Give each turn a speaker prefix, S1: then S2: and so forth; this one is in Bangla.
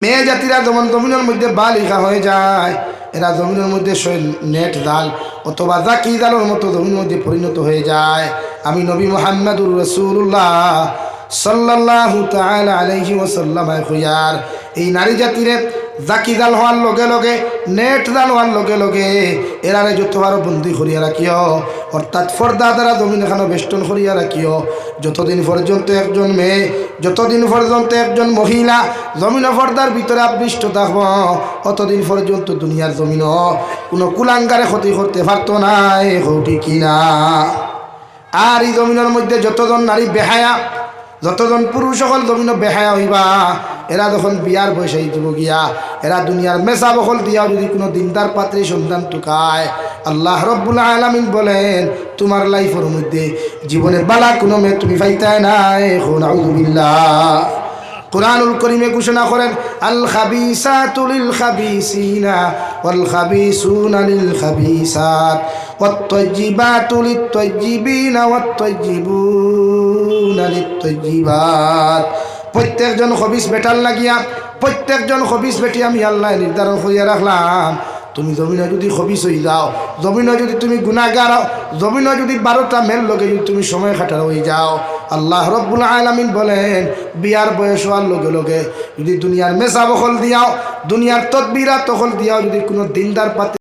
S1: মেয়ে জাতিরা যেমন জমিনের মধ্যে বালিকা হয়ে যায়, এরা জমিনের মধ্যে নেট জাল অথবা জাকি জালের মতো জমিনের মধ্যে পরিণত হয়ে যায়। আমি নবী মুহাম্মদুর রাসূলুল্লাহ সাল্লাল্লাহু তাআলা আলাইহি ওয়াসাল্লাম কইয়ার এই নারী জাতিরে জাকি জাল হওয়ার লগে লগে নেট জাল হওয়ার লগে লগে এরারে যতবার বন্দি করিয়া রাখিও, অর্থাৎ পর্দা দ্বারা জমিন এখানে বেষ্টন করিয়া রাখিও। যতদিন পর্যন্ত একজন মেয়ে, যতদিন পর্যন্ত একজন মহিলা জমিন পর্দার ভিতরে আবিষ্ট থাকব, অতদিন পর্যন্ত দুনিয়ার জমিন কোনো কুলাঙ্গারে ক্ষতি করতে পারত না। হৌটি কিনা? আর এই জমিনের মধ্যে যতজন নারী বেহায়া, যতজন পুরুষ সকল জমিন বেহায়া হইবা, এরা যখন বিয়ার বয়সে দিব গিয়া এরা দুনিয়ার মেসা বহল দিয়া যদি কোনো দিনদার পাত্রী সন্তান টুকায়, আল্লাহ রব্বুল আলামিন বলেন তোমার লাইফের মধ্যে জীবনে বালা কোনো মেয়ে তুমি পাইতাই নাই। নাউযুবিল্লাহ। কুরআনুল কারীমে ঘোষণা করেন আল খাবিসাতু লিল খাবিসিনা ওয়াল খাবিসুনা লিল খাবিসাত ওয়াত তাইয়্যিবাতু লিত তাইয়্যিবিনা ওয়াত তাইয়্যিবুনা লিত তাইয়্যিবাত। প্রত্যেকজন খবিস বেটার লাগিয়া, প্রত্যেকজন খবিস বেটি আমি আল্লাহ নির্ধারণ করিয়া রাখলাম। তুমি জমিনে যদি খবিস হয়ে যাও, জমিনে যদি তুমি গুনাহগার হও, জমিনে যদি 12টা মেল লগে যদি তুমি সময় কাটার হয়ে যাও, আল্লাহ রব্বুল আলামিন বলেন বিয়ার বয়স হওয়ার লগে লগে যদি দুনিয়ার মেসা বখল দিয়াও, দুনিয়ার তদবিরা তখল দিয়াও, যদি কোনো দিনদার পাতি